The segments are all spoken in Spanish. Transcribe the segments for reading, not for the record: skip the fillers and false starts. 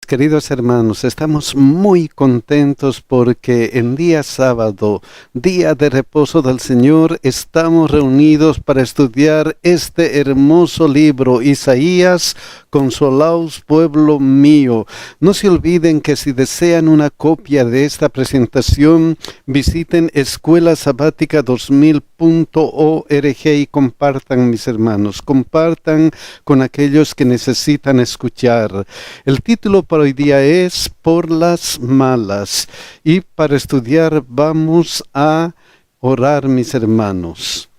Queridos hermanos, estamos muy contentos porque en día sábado, día de reposo del Señor, estamos reunidos para estudiar este hermoso libro, Isaías, Consolaos, pueblo mío. No se olviden que si desean una copia de esta presentación, visiten escuelasabática2000.org y compartan, mis hermanos, compartan con aquellos que necesitan escuchar. El título para hoy día es Por las malas, y para estudiar vamos a orar, mis hermanos.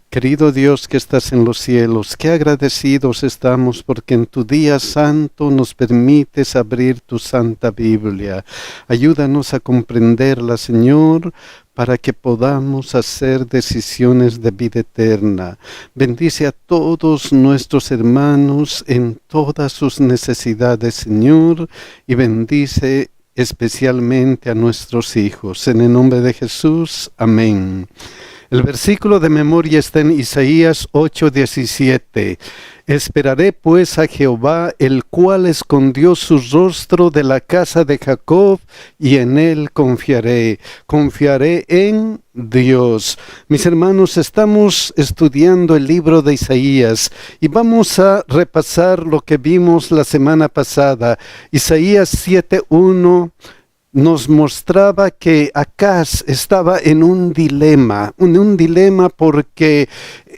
Querido Dios que estás en los cielos, qué agradecidos estamos porque en tu día santo nos permites abrir tu santa Biblia. Ayúdanos a comprenderla, Señor, para que podamos hacer decisiones de vida eterna. Bendice a todos nuestros hermanos en todas sus necesidades, Señor, y bendice especialmente a nuestros hijos. En el nombre de Jesús, amén. El versículo de memoria está en Isaías 8:17. Esperaré pues a Jehová, el cual escondió su rostro de la casa de Jacob, y en él confiaré. Confiaré en Dios. Mis hermanos, estamos estudiando el libro de Isaías y vamos a repasar lo que vimos la semana pasada. Isaías 7:1 nos mostraba que Acaz estaba en un dilema porque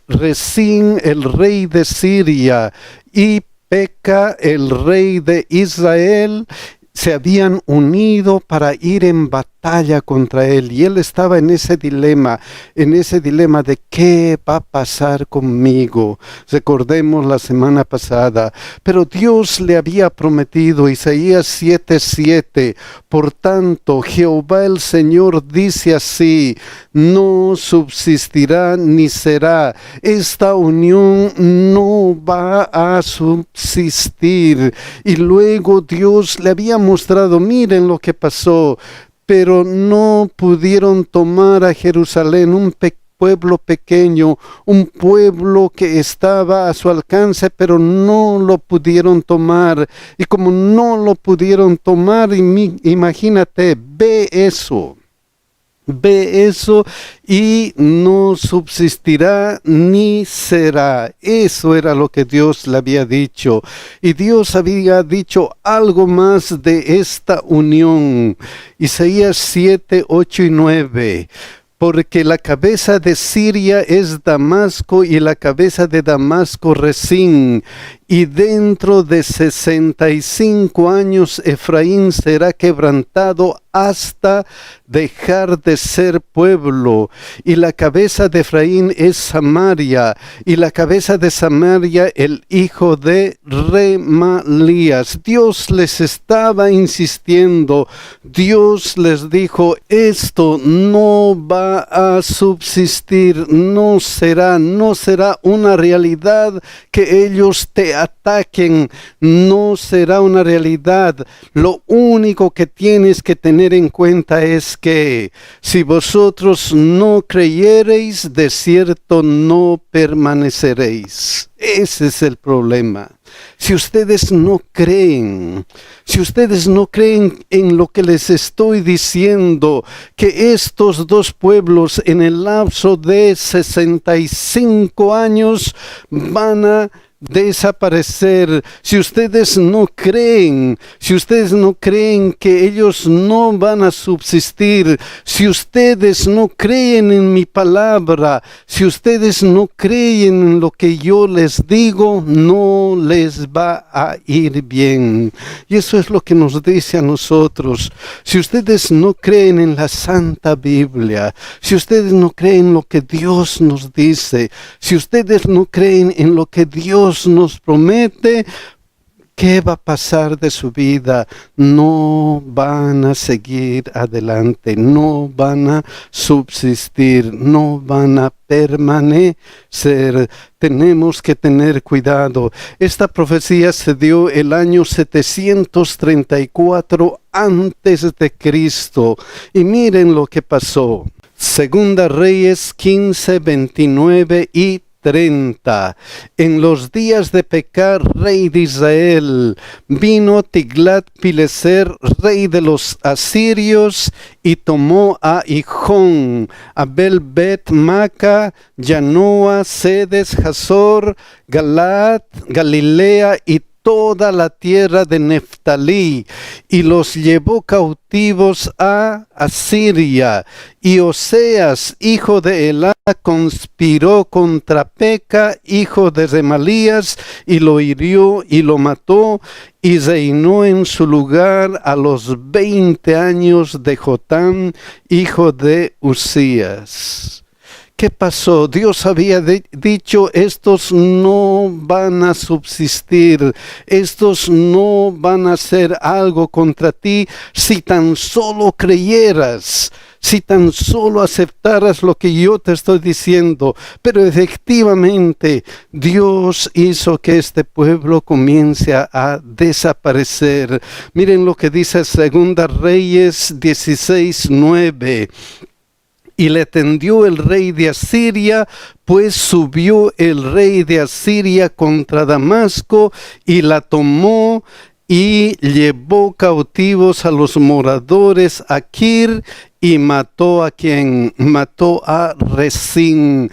Rezín, el rey de Siria, y Peca, el rey de Israel, se habían unido para ir en batalla contra él, y él estaba en ese dilema de qué va a pasar conmigo. Recordemos la semana pasada, pero Dios le había prometido, Isaías 7:7, por tanto Jehová el Señor dice así: no subsistirá ni será, esta unión no va a subsistir. Y luego Dios le había mostrado, miren lo que pasó, pero no pudieron tomar a Jerusalén, un pueblo pequeño, un pueblo que estaba a su alcance, pero no lo pudieron tomar. Y como no lo pudieron tomar, imagínate, ve eso y no subsistirá ni será. Eso era lo que Dios le había dicho. Y Dios había dicho algo más de esta unión. Isaías 7:8-9. Porque la cabeza de Siria es Damasco y la cabeza de Damasco Rezín. Y dentro de 65 años Efraín será quebrantado hasta dejar de ser pueblo. Y la cabeza de Efraín es Samaria, y la cabeza de Samaria el hijo de Remalías. Dios les estaba insistiendo. Dios les dijo, esto no va a subsistir, no será una realidad que ellos te ataquen, no será una realidad. Lo único que tienes que tener en cuenta es que si vosotros no creyereis, de cierto no permaneceréis. Ese es el problema. Si ustedes no creen en lo que les estoy diciendo, que estos dos pueblos en el lapso de 65 años van a desaparecer, si ustedes no creen que ellos no van a subsistir, si ustedes no creen en mi palabra, si ustedes no creen en lo que yo les digo, no les va a ir bien. Y eso es lo que nos dice a nosotros. Si ustedes no creen en la Santa Biblia, si ustedes no creen en lo que Dios nos dice, si ustedes no creen en lo que Dios nos promete, ¿qué va a pasar de su vida? No van a seguir adelante, no van a subsistir, no van a permanecer. Tenemos que tener cuidado. Esta profecía se dio el año 734 antes de Cristo. Y miren lo que pasó. Segunda Reyes 15, 29 y 30. En los días de Pekah, rey de Israel, vino Tiglat-Pileser, rey de los asirios, y tomó a Hijón, Abel-Bet-Maca, Yanoa, Sedes, Hazor, Galaad, Galilea y toda la tierra de Neftalí, y los llevó cautivos a Asiria. Y Oseas, hijo de Elá, conspiró contra Peca, hijo de Remalías, y lo hirió y lo mató, y reinó en su lugar a los 20 años de Jotam, hijo de Usías. ¿Qué pasó? Dios había dicho, estos no van a subsistir, estos no van a hacer algo contra ti si tan solo creyeras, si tan solo aceptaras lo que yo te estoy diciendo. Pero efectivamente, Dios hizo que este pueblo comience a desaparecer. Miren lo que dice 2 Reyes 16:9. Y le tendió el rey de Asiria, pues subió el rey de Asiria contra Damasco y la tomó y llevó cautivos a los moradores a Kir y mató a quien mató a Resín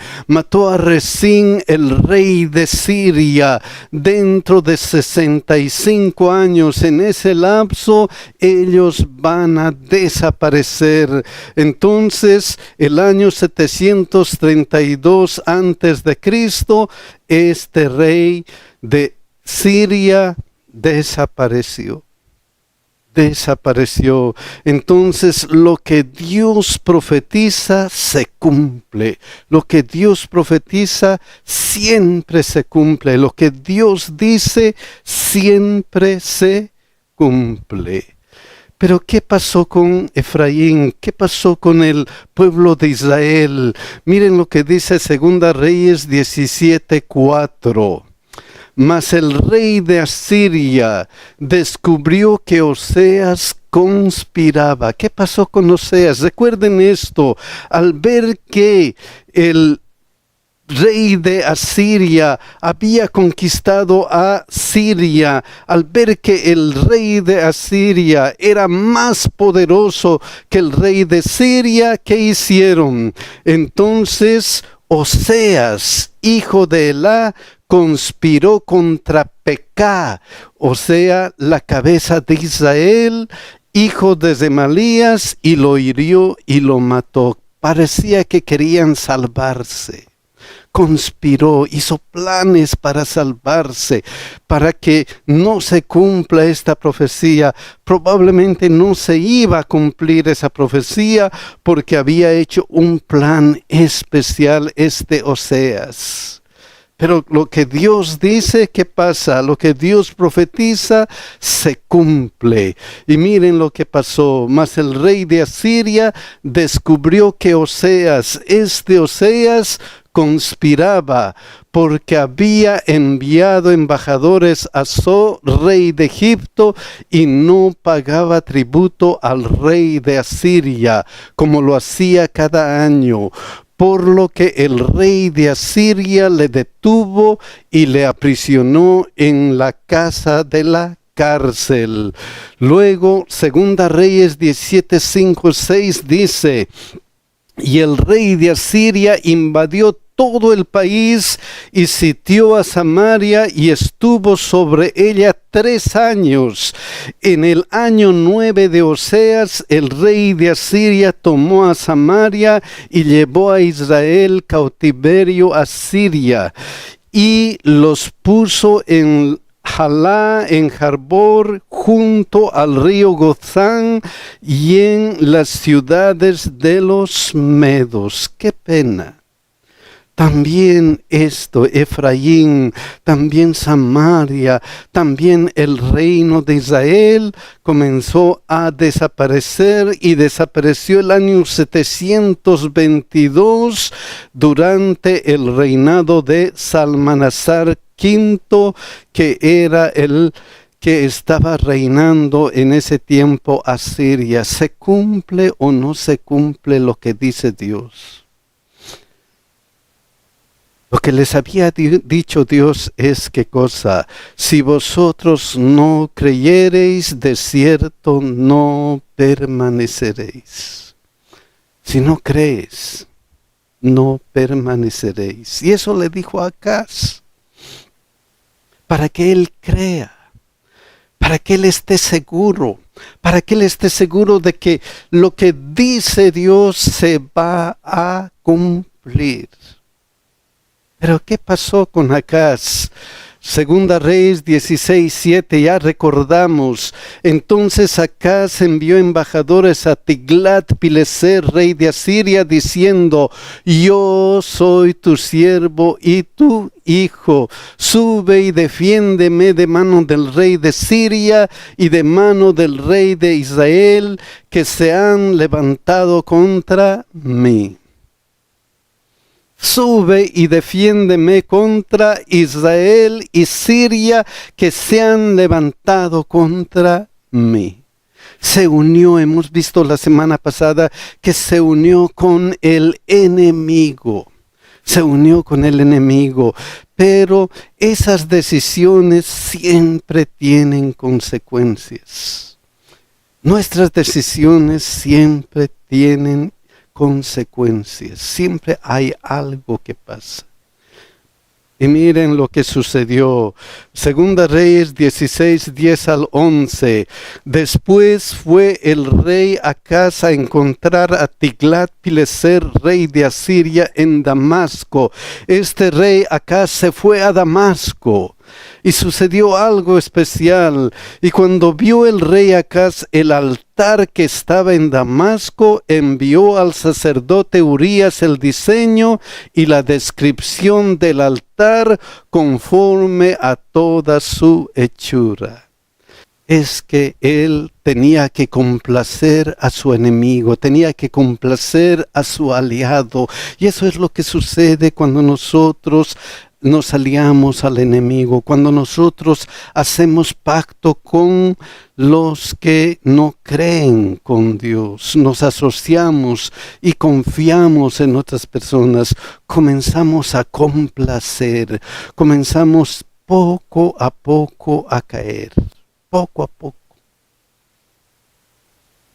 el rey de Siria. Dentro de 65 años, en ese lapso, ellos van a desaparecer. Entonces, el año 732 antes de Cristo, este rey de Siria desapareció. Entonces lo que Dios profetiza se cumple. Lo que Dios profetiza siempre se cumple. Lo que Dios dice siempre se cumple. Pero ¿qué pasó con Efraín? ¿Qué pasó con el pueblo de Israel? Miren lo que dice 2 Reyes 17:4. Mas el rey de Asiria descubrió que Oseas conspiraba. ¿Qué pasó con Oseas? Recuerden esto, al ver que el rey de Asiria había conquistado a Siria, al ver que el rey de Asiria era más poderoso que el rey de Siria, ¿qué hicieron? Entonces Oseas, hijo de Elá, conspiró contra Pekah, o sea, la cabeza de Israel, hijo de Remalías, y lo hirió y lo mató. Parecía que querían salvarse. Conspiró, hizo planes para salvarse, para que no se cumpla esta profecía. Probablemente no se iba a cumplir esa profecía porque había hecho un plan especial Oseas. Pero lo que Dios dice, ¿qué pasa? Lo que Dios profetiza, se cumple. Y miren lo que pasó. Mas el rey de Asiria descubrió que Oseas conspiraba, porque había enviado embajadores a So, rey de Egipto, y no pagaba tributo al rey de Asiria, como lo hacía cada año. Por lo que el rey de Asiria le detuvo y le aprisionó en la casa de la cárcel. Luego, 2 Reyes 17:5-6 dice: y el rey de Asiria invadió todo el país y sitió a Samaria y estuvo sobre ella 3 años. En el año 9 de Oseas, el rey de Asiria tomó a Samaria y llevó a Israel cautiverio a Siria y los puso en Jalá, en Jarbor, junto al río Gozán y en las ciudades de los medos. ¡Qué pena! También Efraín, también Samaria, también el reino de Israel comenzó a desaparecer y desapareció el año 722 durante el reinado de Salmanasar V, que era el que estaba reinando en ese tiempo Asiria. ¿Se cumple o no se cumple lo que dice Dios? Lo que les había dicho Dios es qué cosa: si vosotros no creyereis, de cierto no permaneceréis. Si no crees, no permaneceréis. Y eso le dijo a Acaz, para que él crea, para que él esté seguro, para que él esté seguro de que lo que dice Dios se va a cumplir. Pero ¿qué pasó con Acaz? Segunda Reyes 16:7, ya recordamos. Entonces Acaz envió embajadores a Tiglat-Pileser, rey de Asiria, diciendo: yo soy tu siervo y tu hijo. Sube y defiéndeme de mano del rey de Siria y de mano del rey de Israel, que se han levantado contra mí. Sube y defiéndeme contra Israel y Siria, que se han levantado contra mí. Se unió, hemos visto la semana pasada que se unió con el enemigo. Se unió con el enemigo, pero esas decisiones siempre tienen consecuencias. Nuestras decisiones siempre tienen consecuencias, siempre hay algo que pasa. Y miren lo que sucedió. Segunda Reyes 16:10-11. Después fue el rey Acaz a encontrar a Tiglat-Pileser, rey de Asiria, en Damasco. Este rey Acaz se fue a Damasco. Y sucedió algo especial. Y cuando vio el rey Acaz el altar que estaba en Damasco, envió al sacerdote Urías el diseño y la descripción del altar conforme a toda su hechura. Es que él tenía que complacer a su enemigo, tenía que complacer a su aliado. Y eso es lo que sucede cuando nosotros nos aliamos al enemigo, cuando nosotros hacemos pacto con los que no creen con Dios, nos asociamos y confiamos en otras personas, comenzamos a complacer, comenzamos poco a poco a caer, poco a poco.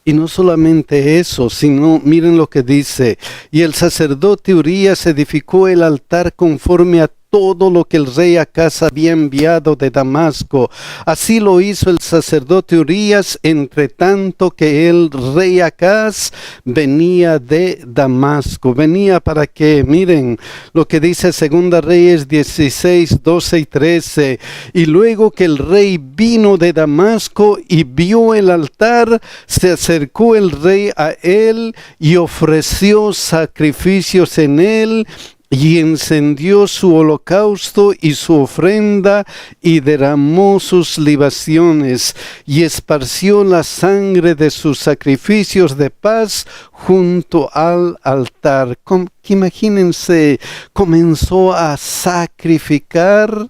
Y no solamente eso, sino miren lo que dice: y el sacerdote Urías edificó el altar conforme a todo lo que el rey Acaz había enviado de Damasco. Así lo hizo el sacerdote Urías, entre tanto que el rey Acaz venía de Damasco. Venía para que, miren lo que dice Segunda Reyes 16:12-13. Y luego que el rey vino de Damasco y vio el altar, se acercó el rey a él y ofreció sacrificios en él, y encendió su holocausto y su ofrenda, y derramó sus libaciones, y esparció la sangre de sus sacrificios de paz junto al altar. Imagínense, comenzó a sacrificar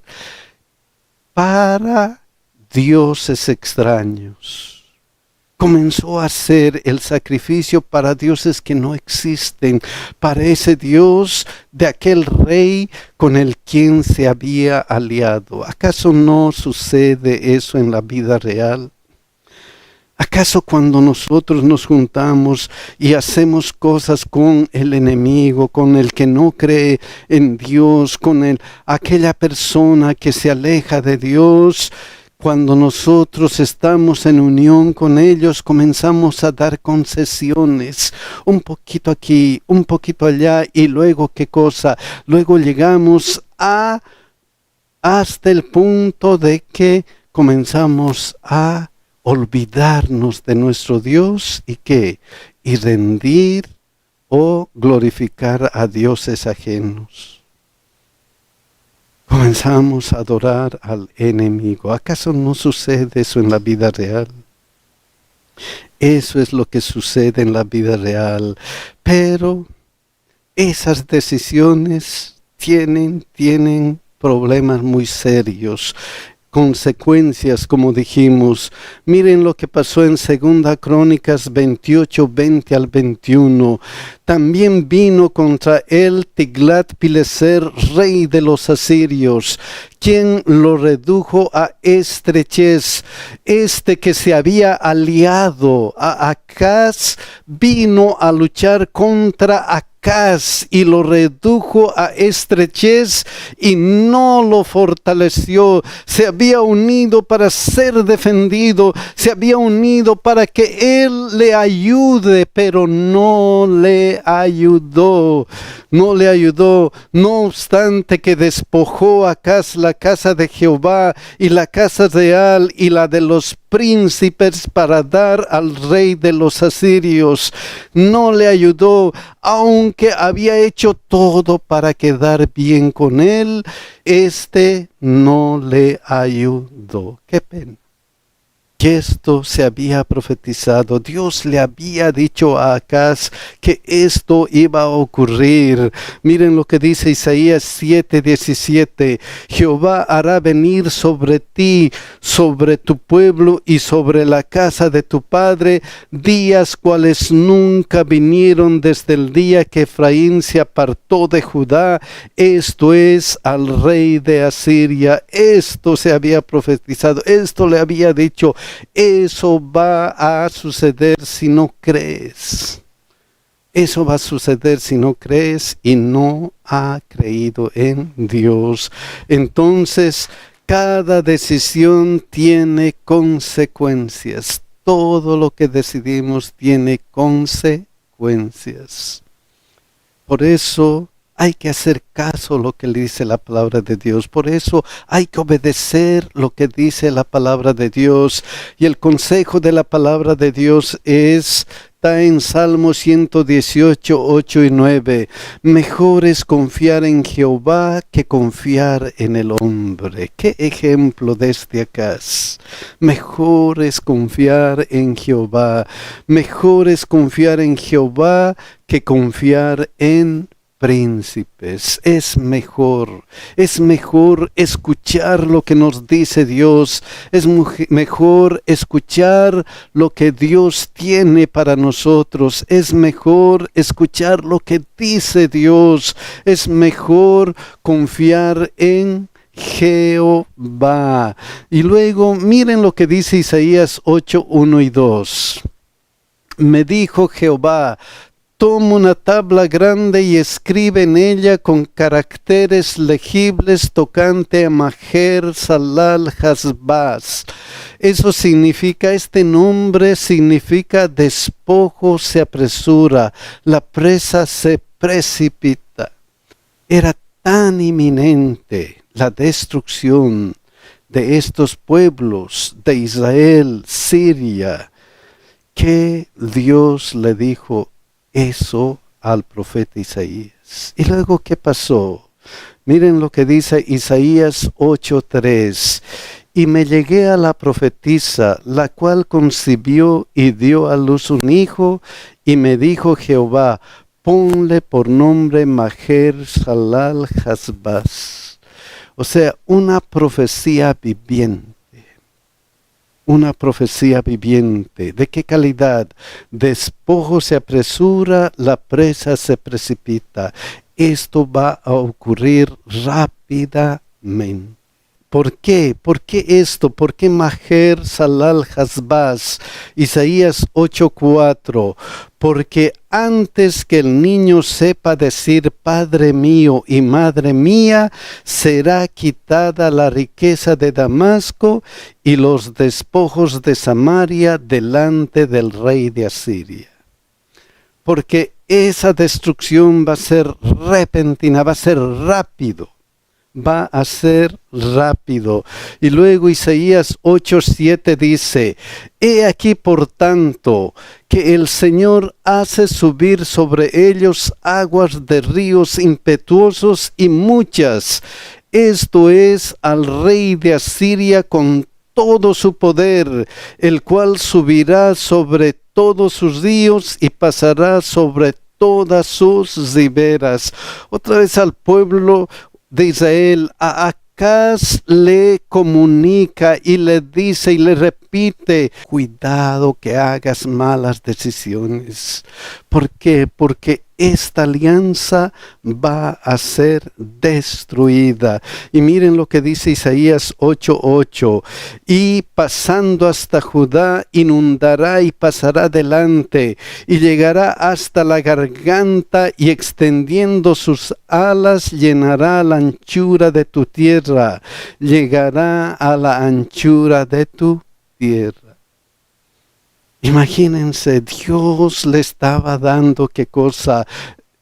para dioses extraños. Comenzó a hacer el sacrificio para dioses que no existen, para ese Dios de aquel rey con el quien se había aliado. ¿Acaso no sucede eso en la vida real? ¿Acaso cuando nosotros nos juntamos y hacemos cosas con el enemigo, con el que no cree en Dios, con aquella persona que se aleja de Dios, cuando nosotros estamos en unión con ellos, comenzamos a dar concesiones, un poquito aquí, un poquito allá, y luego, ¿qué cosa? Luego llegamos hasta el punto de que comenzamos a olvidarnos de nuestro Dios, ¿y qué? Y rendir o glorificar a dioses ajenos. Comenzamos a adorar al enemigo. ¿Acaso no sucede eso en la vida real? Eso es lo que sucede en la vida real. Pero esas decisiones tienen problemas muy serios. consecuencias, como dijimos. Miren lo que pasó en 2 Crónicas 28, 20 al 21. También vino contra él Tiglat-Pileser, rey de los asirios, quien lo redujo a estrechez. Este que se había aliado a Acaz vino a luchar contra Acaz y lo redujo a estrechez y no lo fortaleció. Se había unido para ser defendido, se había unido para que él le ayude, pero no le ayudó. No obstante que despojó a Acaz la casa de Jehová y la casa real y la de los príncipes para dar al rey de los asirios. No le ayudó, aunque había hecho todo para quedar bien con él. No le ayudó. Qué pena. Que esto se había profetizado. Dios le había dicho a Acaz que esto iba a ocurrir. Miren lo que dice Isaías 7:17. Jehová hará venir sobre ti, sobre tu pueblo y sobre la casa de tu padre, días cuales nunca vinieron desde el día que Efraín se apartó de Judá, esto es, al rey de Asiria. Esto se había profetizado, esto le había dicho. Eso va a suceder si no crees. Eso va a suceder si no crees y no ha creído en Dios. Entonces, cada decisión tiene consecuencias. Todo lo que decidimos tiene consecuencias. Por eso hay que hacer caso a lo que le dice la palabra de Dios. Por eso hay que obedecer lo que dice la palabra de Dios. Y el consejo de la palabra de Dios está en Salmo 118, 8 y 9. Mejor es confiar en Jehová que confiar en el hombre. Qué ejemplo desde acá. Mejor es confiar en Jehová. Mejor es confiar en Jehová que confiar en príncipes. Es mejor escuchar lo que nos dice Dios, es mejor escuchar lo que Dios tiene para nosotros, es mejor escuchar lo que dice Dios, es mejor confiar en Jehová. Y luego miren lo que dice Isaías 8, 1 y 2. Me dijo Jehová: toma una tabla grande y escribe en ella con caracteres legibles tocante a Maher Salal Hasbaz. Eso significa, este nombre significa despojo se apresura, la presa se precipita. Era tan inminente la destrucción de estos pueblos de Israel, Siria, que Dios le dijo eso al profeta Isaías. ¿Y luego qué pasó? Miren lo que dice Isaías 8:3. Y me llegué a la profetisa, la cual concibió y dio a luz un hijo, y me dijo Jehová: ponle por nombre Maher Salal Hasbaz. O sea, una profecía viviente. Una profecía viviente. ¿De qué calidad? Despojo se apresura, la presa se precipita. Esto va a ocurrir rápidamente. ¿Por qué? ¿Por qué esto? ¿Por qué Maher Salal Hasbaz? Isaías 8:4. Porque antes que el niño sepa decir Padre mío y Madre mía, será quitada la riqueza de Damasco y los despojos de Samaria delante del rey de Asiria. Porque esa destrucción va a ser repentina, va a ser rápido. Va a ser rápido. Y luego Isaías 8:7 dice: he aquí por tanto que el Señor hace subir sobre ellos aguas de ríos impetuosos y muchas. Esto es, al rey de Asiria con todo su poder, el cual subirá sobre todos sus ríos y pasará sobre todas sus riberas. Otra vez al pueblo de Israel, a Acaz le comunica y le dice y le repite, cuidado que hagas malas decisiones. ¿Por qué? Porque esta alianza va a ser destruida. Y miren lo que dice Isaías 8:8. Y pasando hasta Judá, inundará y pasará delante, y llegará hasta la garganta, y extendiendo sus alas, llenará la anchura de tu tierra. Llegará a la anchura de tu tierra. Imagínense, Dios le estaba dando, ¿qué cosa?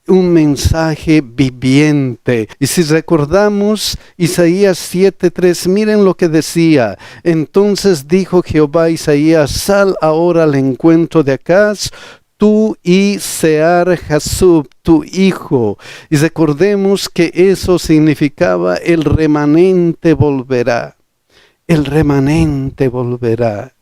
Un mensaje viviente. Y si recordamos Isaías 7:3, miren lo que decía. Entonces dijo Jehová a Isaías, sal ahora al encuentro de Acaz, tú y Sear-Jasub, tu hijo. Y recordemos que eso significaba el remanente volverá. El remanente volverá.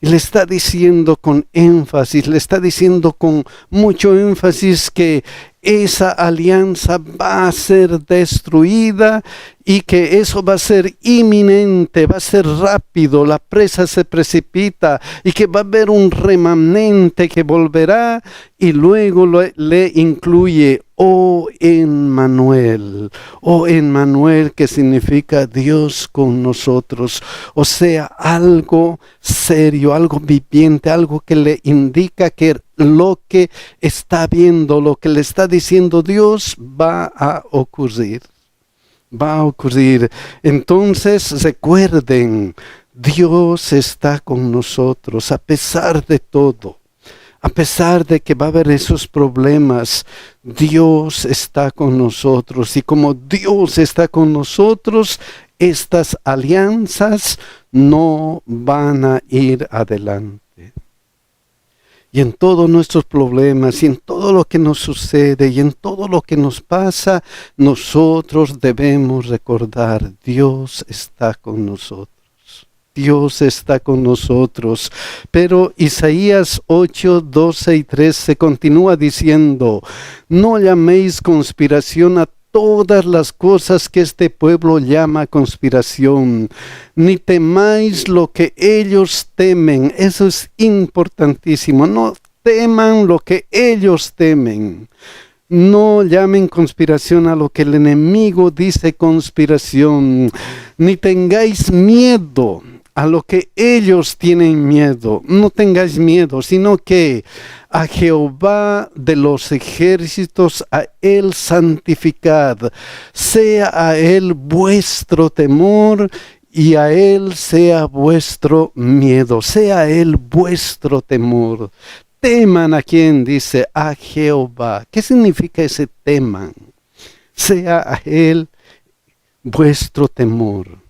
Y le está diciendo con énfasis, le está diciendo con mucho énfasis que esa alianza va a ser destruida y que eso va a ser inminente, va a ser rápido, la presa se precipita y que va a haber un remanente que volverá y luego le incluye oh Emmanuel, que significa Dios con nosotros, o sea, algo serio, algo viviente, algo que le indica que lo que está viendo, lo que le está diciendo Dios va a ocurrir. Va a ocurrir. Entonces recuerden, Dios está con nosotros a pesar de todo. A pesar de que va a haber esos problemas, Dios está con nosotros. Y como Dios está con nosotros, estas alianzas no van a ir adelante. Y en todos nuestros problemas, y en todo lo que nos sucede, y en todo lo que nos pasa, nosotros debemos recordar, Dios está con nosotros. Dios está con nosotros. Pero Isaías 8:12 y 13 continúa diciendo, no llaméis conspiración a todas las cosas que este pueblo llama conspiración, ni temáis lo que ellos temen. Eso es importantísimo. No teman lo que ellos temen. No llamen conspiración a lo que el enemigo dice conspiración, ni tengáis miedo a lo que ellos tienen miedo. No tengáis miedo, sino que a Jehová de los ejércitos, a Él santificad, sea a Él vuestro temor y a Él sea vuestro miedo, sea a Él vuestro temor. Teman a quién, dice, a Jehová. ¿Qué significa ese teman? Sea a Él vuestro temor.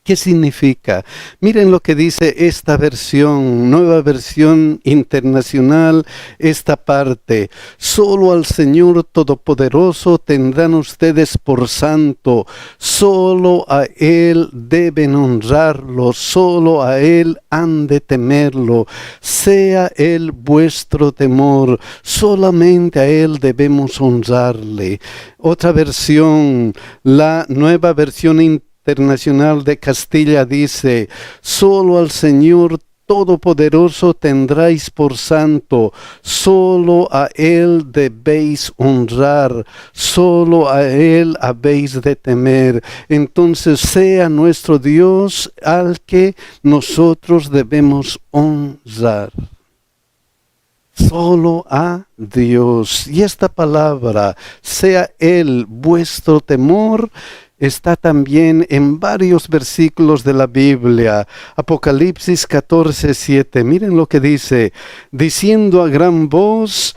¿Qué significa? Miren lo que dice esta versión, nueva versión internacional, esta parte. Solo al Señor Todopoderoso tendrán ustedes por santo. Solo a Él deben honrarlo. Solo a Él han de temerlo. Sea Él vuestro temor. Solamente a Él debemos honrarle. Otra versión, la nueva versión internacional de Castilla dice, solo al Señor Todopoderoso tendráis por santo, solo a Él debéis honrar, solo a Él habéis de temer. Entonces sea nuestro Dios al que nosotros debemos honrar. Solo a Dios. Y esta palabra, sea Él vuestro temor, está también en varios versículos de la Biblia. Apocalipsis 14:7. Miren lo que dice. Diciendo a gran voz,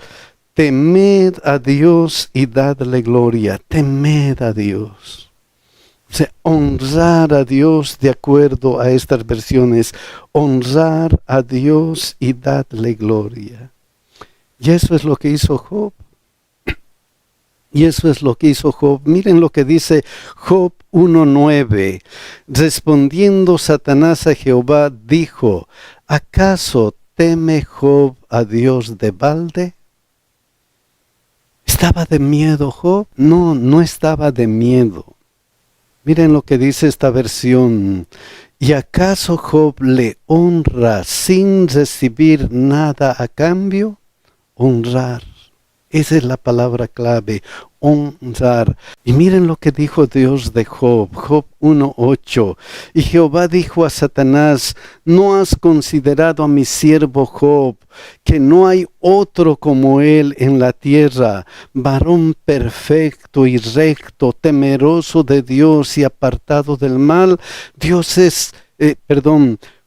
temed a Dios y dadle gloria. Temed a Dios. O sea, honrar a Dios de acuerdo a estas versiones. Honrar a Dios y dadle gloria. Y eso es lo que hizo Job. Y eso es lo que hizo Job. Miren lo que dice Job 1:9. Respondiendo Satanás a Jehová, dijo, ¿acaso teme Job a Dios de balde? ¿Estaba de miedo Job? No, no estaba de miedo. Miren lo que dice esta versión. ¿Y acaso Job le honra sin recibir nada a cambio? Honrar. Esa es la palabra clave, honrar. Y miren lo que dijo Dios de Job, Job 1:8. Y Jehová dijo a Satanás, ¿no has considerado a mi siervo Job, que no hay otro como él en la tierra, varón perfecto y recto, temeroso de Dios y apartado del mal?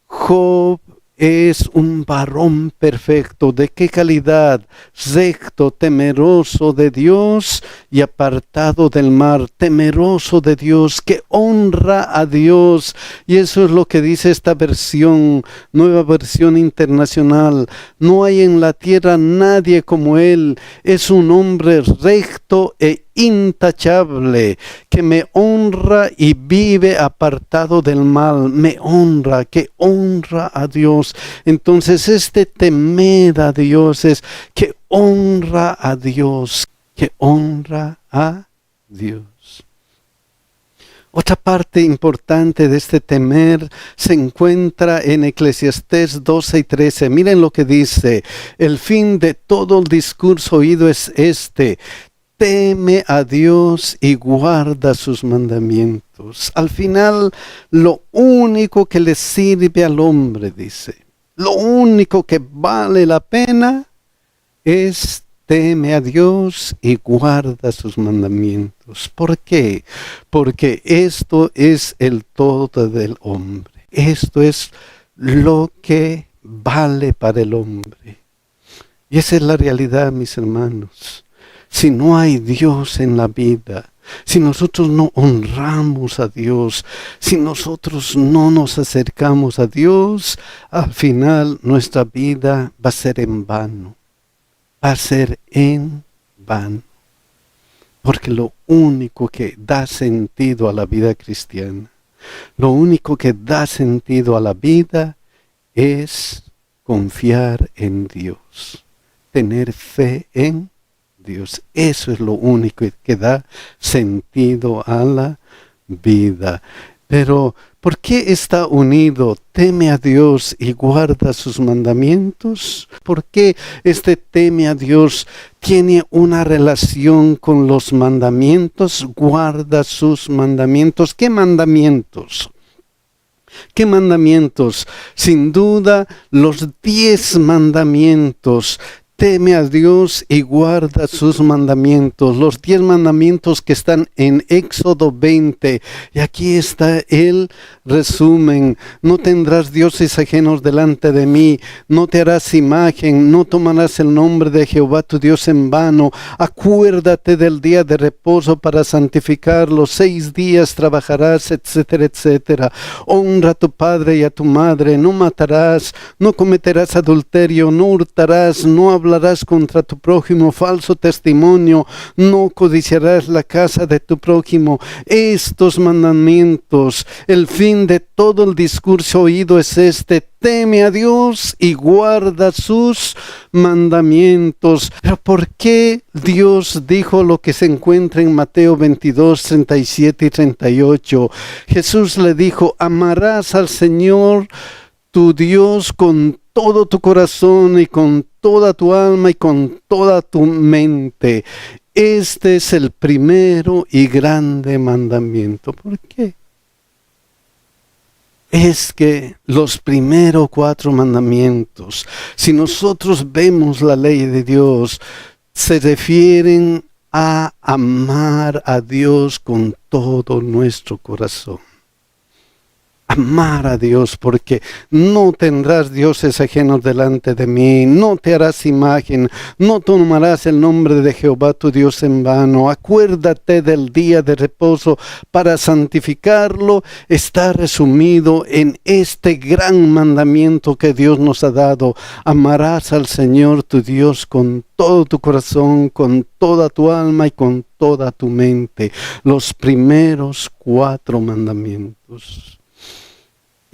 Job es un varón perfecto. ¿De qué calidad? Recto, temeroso de Dios y apartado del mal. Temeroso de Dios, que honra a Dios. Y eso es lo que dice esta versión, nueva versión internacional. No hay en la tierra nadie como él. Es un hombre recto e intachable, que me honra y vive apartado del mal. Me honra, que honra a Dios. Entonces temer a Dios es que honra a Dios, que honra a Dios. Otra parte importante de este temer se encuentra en Eclesiastés 12:13. Miren lo que dice: el fin de todo el discurso oído es este: teme a Dios y guarda sus mandamientos. Al final, lo único que le sirve al hombre, dice, lo único que vale la pena es teme a Dios y guarda sus mandamientos. ¿Por qué? Porque esto es el todo del hombre. Esto es lo que vale para el hombre. Y esa es la realidad, mis hermanos. Si no hay Dios en la vida, si nosotros no honramos a Dios, si nosotros no nos acercamos a Dios, al final nuestra vida va a ser en vano. Va a ser en vano. Porque lo único que da sentido a la vida cristiana, lo único que da sentido a la vida es confiar en Dios, tener fe en Dios. Eso es lo único que da sentido a la vida. Pero, ¿por qué está unido teme a Dios y guarda sus mandamientos? ¿Por qué teme a Dios tiene una relación con los mandamientos? Guarda sus mandamientos. ¿Qué mandamientos? ¿Qué mandamientos? Sin duda, los 10 mandamientos. Teme a Dios y guarda sus mandamientos. Los 10 mandamientos que están en Éxodo 20. Y aquí está el resumen. No tendrás dioses ajenos delante de mí. No te harás imagen. No tomarás el nombre de Jehová tu Dios en vano. Acuérdate del día de reposo para santificarlo. 6 días trabajarás, etcétera, etcétera. Honra a tu padre y a tu madre. No matarás. No cometerás adulterio. No hurtarás. No hablarás contra tu prójimo falso testimonio, no codiciarás la casa de tu prójimo. Estos mandamientos, el fin de todo el discurso oído es teme a Dios y guarda sus mandamientos. Pero ¿por qué Dios dijo lo que se encuentra en Mateo 22, 37 y 38? Jesús le dijo: amarás al Señor tu Dios con todo tu corazón y con toda tu alma y con toda tu mente. Este es el primero y grande mandamiento. ¿Por qué? Es que los primeros 4 mandamientos, si nosotros vemos la ley de Dios, se refieren a amar a Dios con todo nuestro corazón. Amar a Dios, porque no tendrás dioses ajenos delante de mí, no te harás imagen, no tomarás el nombre de Jehová tu Dios en vano. Acuérdate del día de reposo para santificarlo. Está resumido en este gran mandamiento que Dios nos ha dado: amarás al Señor tu Dios con todo tu corazón, con toda tu alma y con toda tu mente. Los primeros 4 mandamientos.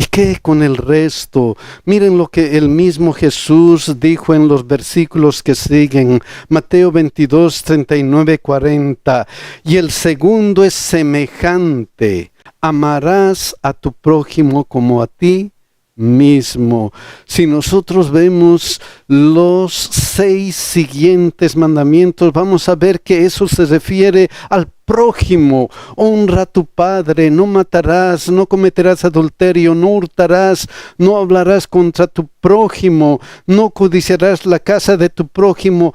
¿Y qué con el resto? Miren lo que el mismo Jesús dijo en los versículos que siguen. Mateo 22, 39, 40. Y el segundo es semejante. Amarás a tu prójimo como a ti mismo. Si nosotros vemos los 6 siguientes mandamientos, vamos a ver que eso se refiere al prójimo. Honra a tu padre, no matarás, no cometerás adulterio, no hurtarás, no hablarás contra tu prójimo, no codiciarás la casa de tu prójimo.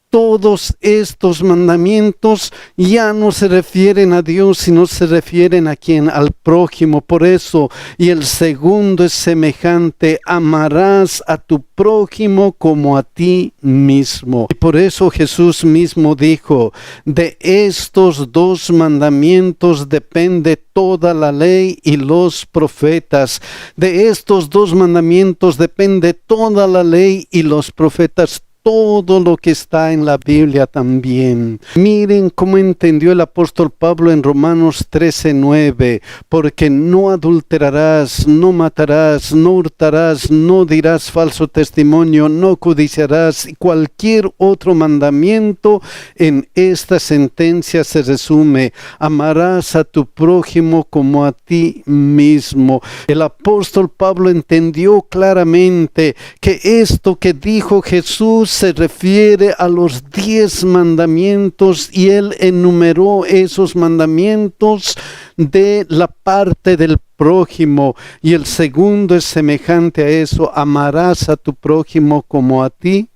Todos estos mandamientos ya no se refieren a Dios, sino se refieren a quién, al prójimo. Por eso, y el segundo es semejante, amarás a tu prójimo como a ti mismo. Y por eso Jesús mismo dijo, de estos 2 mandamientos depende toda la ley y los profetas. De estos 2 mandamientos depende toda la ley y los profetas. Todo lo que está en la Biblia también. Miren cómo entendió el apóstol Pablo en Romanos 13:9. Porque no adulterarás, no matarás, no hurtarás, no dirás falso testimonio, no codiciarás. Y cualquier otro mandamiento en esta sentencia se resume. Amarás a tu prójimo como a ti mismo. El apóstol Pablo entendió claramente que esto que dijo Jesús se refiere a los 10 mandamientos y él enumeró esos mandamientos de la parte del prójimo. Y el segundo es semejante a eso, amarás a tu prójimo como a ti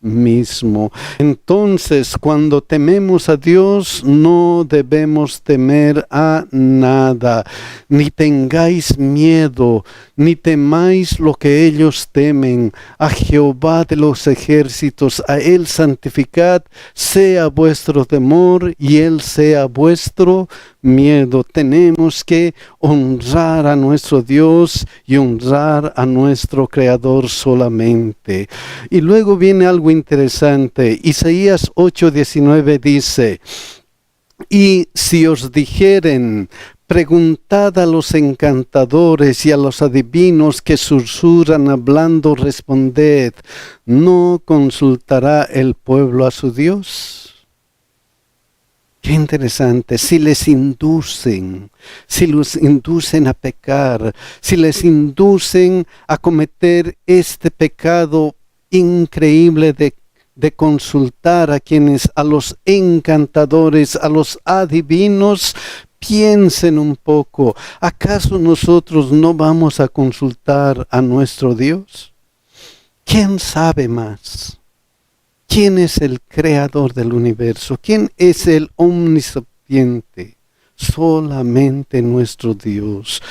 mismo. Entonces, cuando tememos a Dios, no debemos temer a nada. Ni tengáis miedo, ni temáis lo que ellos temen. A Jehová de los ejércitos, a Él santificad, sea vuestro temor y Él sea vuestro miedo. Tenemos que honrar a nuestro Dios y honrar a nuestro Creador solamente. Y luego viene algo interesante. Isaías 8:19 dice, y si os dijeren, preguntad a los encantadores y a los adivinos que susurran hablando, responded, ¿no consultará el pueblo a su Dios? Qué interesante, si los inducen a pecar, si les inducen a cometer este pecado increíble de consultar a los encantadores, a los adivinos, piensen un poco, ¿acaso nosotros no vamos a consultar a nuestro Dios? ¿Quién sabe más? ¿Quién es el creador del universo? ¿Quién es el omnisapiente? Solamente nuestro Dios.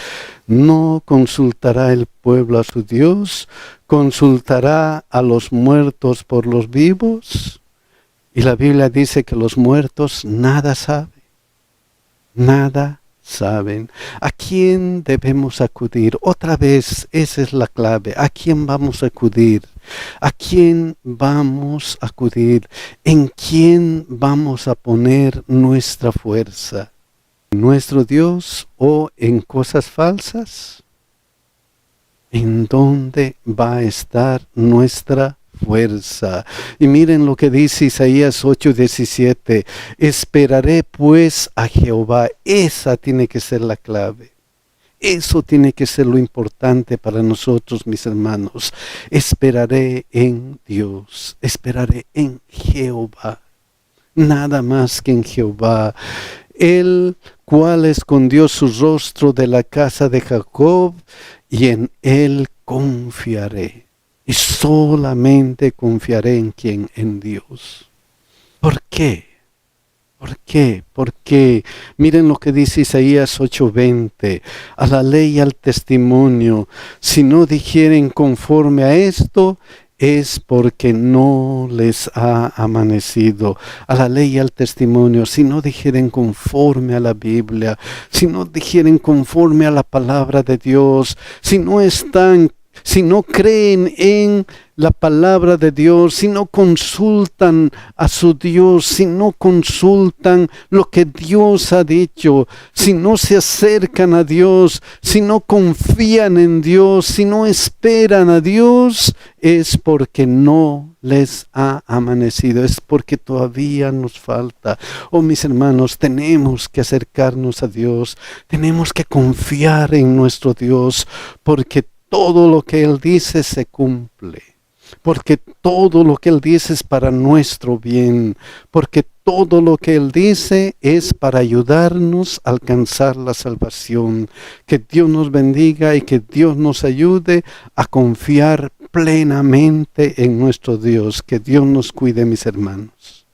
¿No consultará el pueblo a su Dios? ¿Consultará a los muertos por los vivos? Y la Biblia dice que los muertos nada saben. Nada saben. ¿A quién debemos acudir? Otra vez, esa es la clave. ¿A quién vamos a acudir? ¿A quién vamos a acudir? ¿En quién vamos a poner nuestra fuerza? ¿En nuestro Dios o en cosas falsas? ¿En dónde va a estar nuestra fuerza? Y miren lo que dice Isaías 8:17. Esperaré pues a Jehová. Esa tiene que ser la clave. Eso tiene que ser lo importante para nosotros, mis hermanos. Esperaré en Dios. Esperaré en Jehová. Nada más que en Jehová. El cual escondió su rostro de la casa de Jacob, y en él confiaré. Y solamente confiaré en quién, en Dios. ¿Por qué? ¿Por qué? Porque miren lo que dice Isaías 8:20. A la ley y al testimonio, si no dijeren conforme a esto, es porque no les ha amanecido. A la ley y al testimonio, si no dijeren conforme a la Biblia, si no dijeren conforme a la palabra de Dios, si no están si no creen en la palabra de Dios, si no consultan a su Dios, si no consultan lo que Dios ha dicho, si no se acercan a Dios, si no confían en Dios, si no esperan a Dios, es porque no les ha amanecido, es porque todavía nos falta. Oh, mis hermanos, tenemos que acercarnos a Dios, tenemos que confiar en nuestro Dios, porque todo lo que Él dice se cumple, porque todo lo que Él dice es para nuestro bien, porque todo lo que Él dice es para ayudarnos a alcanzar la salvación. Que Dios nos bendiga y que Dios nos ayude a confiar plenamente en nuestro Dios. Que Dios nos cuide, mis hermanos.